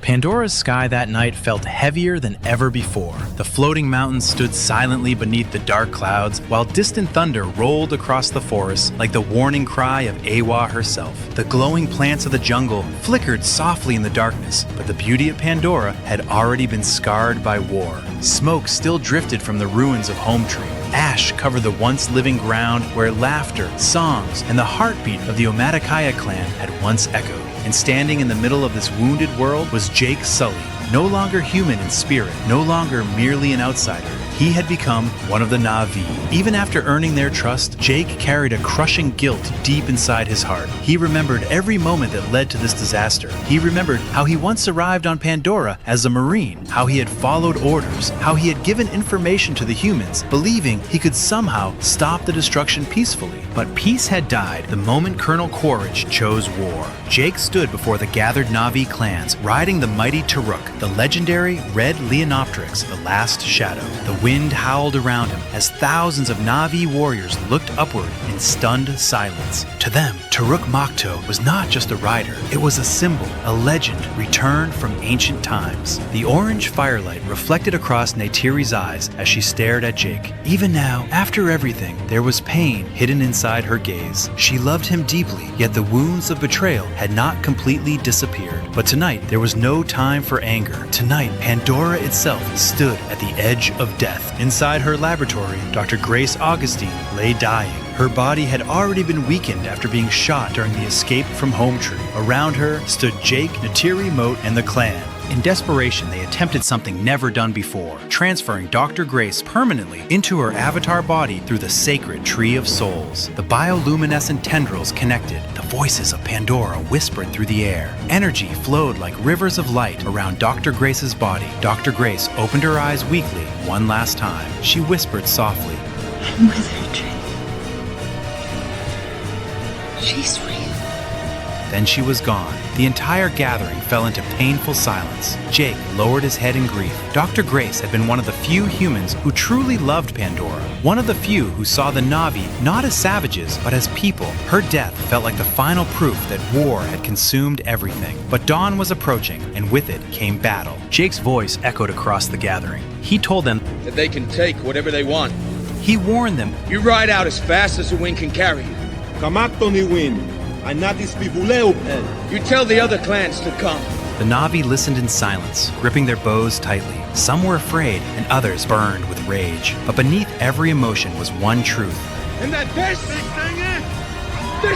Pandora's sky that night felt heavier than ever before. The floating mountains stood silently beneath the dark clouds, while distant thunder rolled across the forest like the warning cry of Awa herself. The glowing plants of the jungle flickered softly in the darkness, but the beauty of Pandora had already been scarred by war. Smoke still drifted from the ruins of Home Tree. Ash covered the once living ground where laughter, songs, and the heartbeat of the Omaticaya clan had once echoed. And standing in the middle of this wounded world was Jake Sully, no longer human in spirit, no longer merely an outsider. He had become one of the Na'vi. Even after earning their trust, Jake carried a crushing guilt deep inside his heart. He remembered every moment that led to this disaster. He remembered how he once arrived on Pandora as a Marine, how he had followed orders, how he had given information to the humans, believing he could somehow stop the destruction peacefully. But peace had died the moment Colonel Quaritch chose war. Jake stood before the gathered Na'vi clans, riding the mighty Taruk, the legendary Red Leonopteryx, the last shadow. The wind howled around him as thousands of Na'vi warriors looked upward in stunned silence. To them, Taruk Makto was not just a rider, it was a symbol, a legend returned from ancient times. The orange firelight reflected across Neytiri's eyes as she stared at Jake. Even now, after everything, there was pain hidden inside her gaze. She loved him deeply, yet the wounds of betrayal had not completely disappeared. But tonight, there was no time for anger. Tonight, Pandora itself stood at the edge of death. Inside her laboratory, Dr. Grace Augustine lay dying. Her body had already been weakened after being shot during the escape from Home Tree. Around her stood Jake, Neytiri Moat, and the clan. In desperation, they attempted something never done before, transferring Dr. Grace permanently into her avatar body through the sacred Tree of Souls. The bioluminescent tendrils connected. The voices of Pandora whispered through the air. Energy flowed like rivers of light around Dr. Grace's body. Dr. Grace opened her eyes weakly one last time. She whispered softly, "I'm with her, Jake. She's real." Then she was gone. The entire gathering fell into painful silence. Jake lowered his head in grief. Dr. Grace had been one of the few humans who truly loved Pandora. One of the few who saw the Na'vi not as savages, but as people. Her death felt like the final proof that war had consumed everything. But dawn was approaching, and with it came battle. Jake's voice echoed across the gathering. He told them that they can take whatever they want. He warned them. You ride out as fast as the wind can carry you. Kamakto ni wind. You tell the other clans to come. The Na'vi listened in silence, gripping their bows tightly. Some were afraid, and others burned with rage. But beneath every emotion was one truth. And that this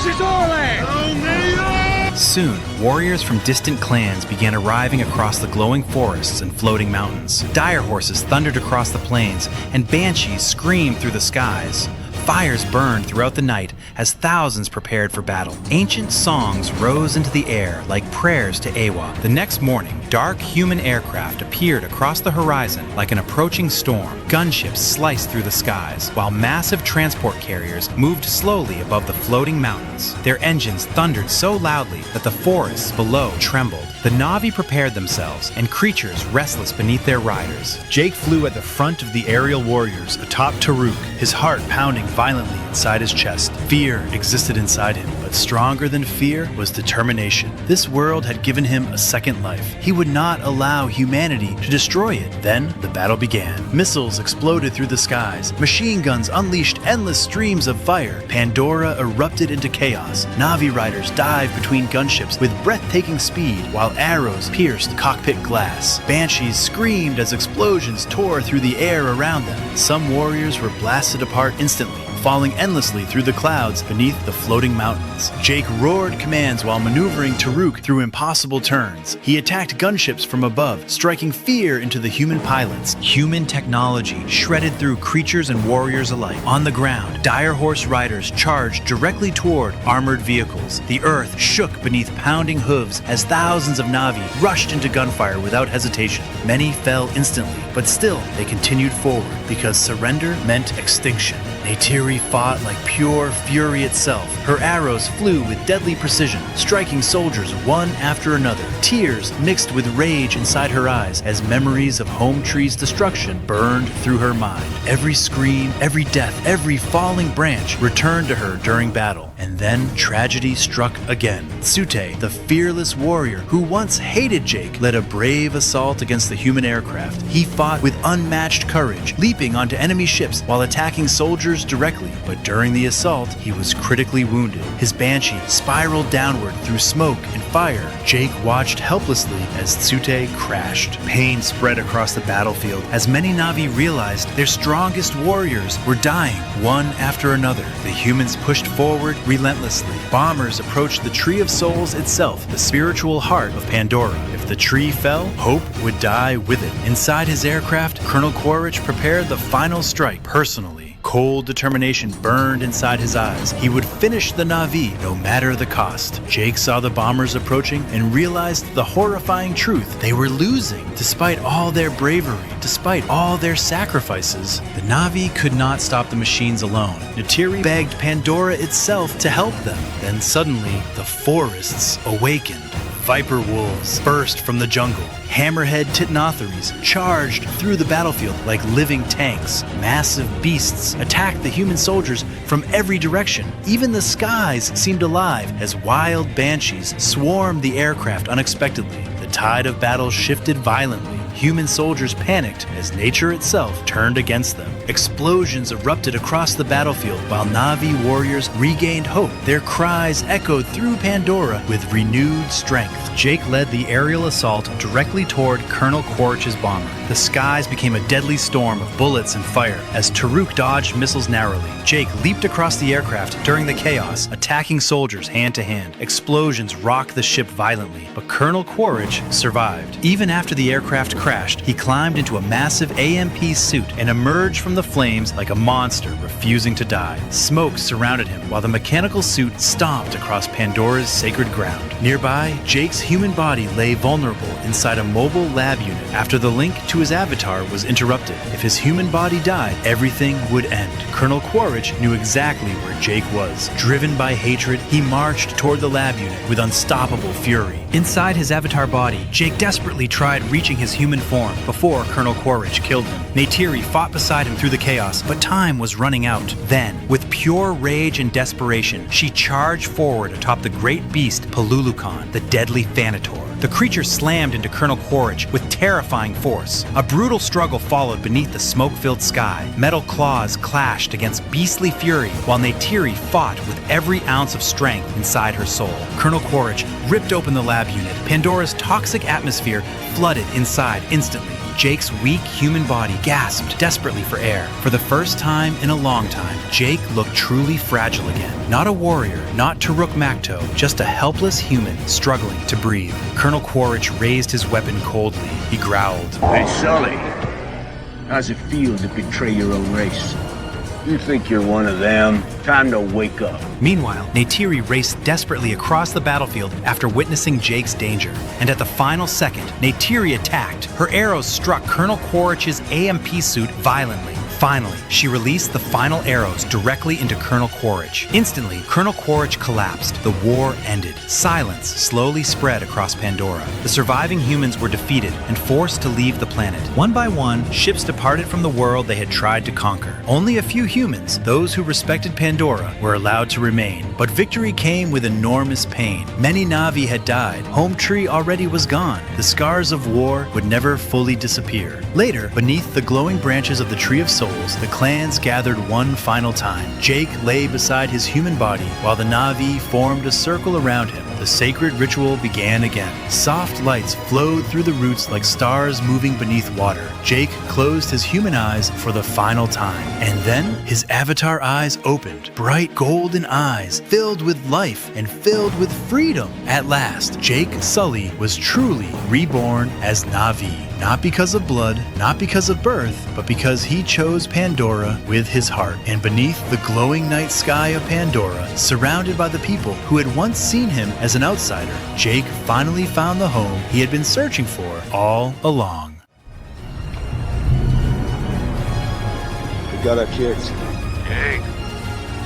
is our land! Soon, warriors from distant clans began arriving across the glowing forests and floating mountains. Dire horses thundered across the plains, and banshees screamed through the skies. Fires burned throughout the night as thousands prepared for battle. Ancient songs rose into the air like prayers to Awa. The next morning, dark human aircraft appeared across the horizon like an approaching storm. Gunships sliced through the skies, while massive transport carriers moved slowly above the floating mountains. Their engines thundered so loudly that the forests below trembled. The Na'vi prepared themselves, and creatures restless beneath their riders. Jake flew at the front of the aerial warriors atop Taruk, his heart pounding violently inside his chest. Fear existed inside him, but stronger than fear was determination. This world had given him a second life. He would not allow humanity to destroy it. Then the battle began. Missiles exploded through the skies. Machine guns unleashed endless streams of fire. Pandora erupted into chaos. Na'vi riders dived between gunships with breathtaking speed, while arrows pierced cockpit glass. Banshees screamed as explosions tore through the air around them. Some warriors were blasted apart instantly, falling endlessly through the clouds beneath the floating mountains. Jake roared commands while maneuvering Taruk through impossible turns. He attacked gunships from above, striking fear into the human pilots. Human technology shredded through creatures and warriors alike. On the ground, dire horse riders charged directly toward armored vehicles. The earth shook beneath pounding hooves as thousands of Na'vi rushed into gunfire without hesitation. Many fell instantly, but still they continued forward because surrender meant extinction. Neytiri fought like pure fury itself. Her arrows flew with deadly precision, striking soldiers one after another. Tears mixed with rage inside her eyes as memories of Home Tree's destruction burned through her mind. Every scream, every death, every falling branch returned to her during battle. And then tragedy struck again. Tsute, the fearless warrior who once hated Jake, led a brave assault against the human aircraft. He fought with unmatched courage, leaping onto enemy ships while attacking soldiers directly. But during the assault, he was critically wounded. His Banshee spiraled downward through smoke and fire. Jake watched helplessly as Tsute crashed. Pain spread across the battlefield as many Na'vi realized their strongest warriors were dying one after another. The humans pushed forward relentlessly. Bombers approached the Tree of Souls itself, the spiritual heart of Pandora. If the tree fell, hope would die with it. Inside his aircraft, Colonel Quaritch prepared the final strike personally. Cold determination burned inside his eyes. He would finish the Na'vi no matter the cost. Jake saw the bombers approaching and realized the horrifying truth. They were losing. Despite all their bravery, despite all their sacrifices, the Na'vi could not stop the machines alone. Neytiri begged Pandora itself to help them. Then suddenly, the forests awakened. Viper wolves burst from the jungle. Hammerhead Titnothories charged through the battlefield like living tanks. Massive beasts attacked the human soldiers from every direction. Even the skies seemed alive as wild banshees swarmed the aircraft unexpectedly. The tide of battle shifted violently. Human soldiers panicked as nature itself turned against them. Explosions erupted across the battlefield while Na'vi warriors regained hope. Their cries echoed through Pandora with renewed strength. Jake led the aerial assault directly toward Colonel Quaritch's bomber. The skies became a deadly storm of bullets and fire as Taruk dodged missiles narrowly. Jake leaped across the aircraft during the chaos, attacking soldiers hand to hand. Explosions rocked the ship violently, but Colonel Quaritch survived. Even after the aircraft crashed, he climbed into a massive AMP suit and emerged from the flames like a monster refusing to die. Smoke surrounded him while the mechanical suit stomped across Pandora's sacred ground. Nearby, Jake's human body lay vulnerable inside a mobile lab unit after the link to his avatar was interrupted. If his human body died, everything would end. Colonel Quaritch knew exactly where Jake was. Driven by hatred, he marched toward the lab unit with unstoppable fury. Inside his avatar body, Jake desperately tried reaching his human form before Colonel Quaritch killed him. Neytiri fought beside him through the chaos, but time was running out. Then, with pure rage and desperation, she charged forward atop the great beast Pelulukan, the deadly Thanator. The creature slammed into Colonel Quaritch with terrifying force. A brutal struggle followed beneath the smoke-filled sky. Metal claws clashed against beastly fury, while Neytiri fought with every ounce of strength inside her soul. Colonel Quaritch ripped open the lab unit. Pandora's toxic atmosphere flooded inside instantly. Jake's weak human body gasped desperately for air. For the first time in a long time, Jake looked truly fragile again. Not a warrior, not Taruk Makto, just a helpless human struggling to breathe. Colonel Quaritch raised his weapon coldly. He growled. Hey, Sully. How's it feel to betray your own race? You think you're one of them? Time to wake up. Meanwhile, Neytiri raced desperately across the battlefield after witnessing Jake's danger. And at the final second, Neytiri attacked. Her arrows struck Colonel Quaritch's AMP suit violently. Finally, she released the final arrows directly into Colonel Quaritch. Instantly, Colonel Quaritch collapsed. The war ended. Silence slowly spread across Pandora. The surviving humans were defeated and forced to leave the planet. One by one, ships departed from the world they had tried to conquer. Only a few humans, those who respected Pandora, were allowed to remain. But victory came with enormous pain. Many Na'vi had died. Home Tree already was gone. The scars of war would never fully disappear. Later, beneath the glowing branches of the Tree of Souls, the clans gathered one final time. Jake lay beside his human body while the Na'vi formed a circle around him. The sacred ritual began again. Soft lights flowed through the roots like stars moving beneath water. Jake closed his human eyes for the final time. And then his avatar eyes opened. Bright golden eyes filled with life and filled with freedom. At last, Jake Sully was truly reborn as Na'vi. Not because of blood, not because of birth, but because he chose Pandora with his heart. And beneath the glowing night sky of Pandora, surrounded by the people who had once seen him as an outsider, Jake finally found the home he had been searching for all along. We got our kids. Jake.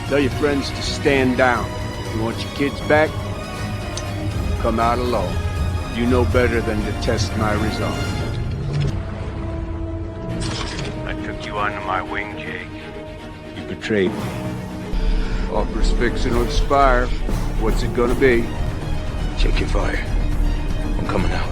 Tell your friends to stand down. You want your kids back? Come out alone. You know better than to test my resolve. I took you under my wing, Jake. You betrayed me. Offer's fixing to expire. What's it gonna be? Check your fire. I'm coming out.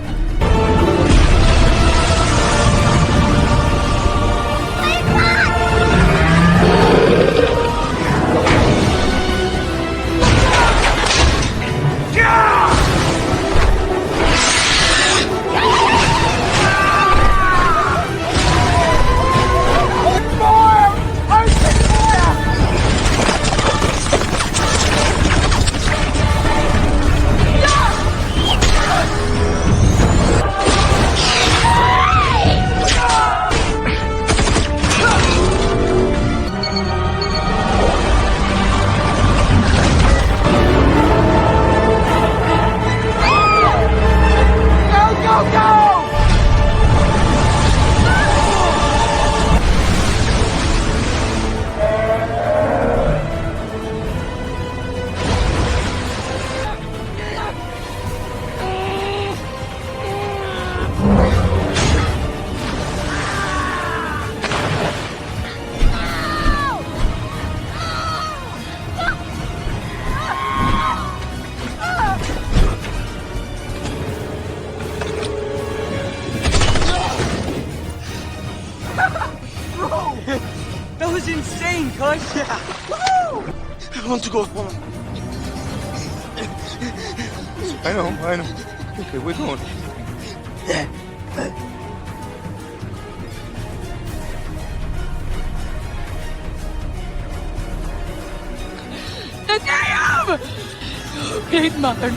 That was insane, cuz. Yeah. Woo! I want to go home. I know. Okay, we're going. The damn! No, Big Mother.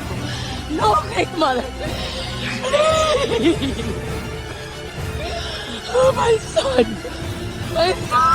No, Big Mother. Please. Oh, my son. My son!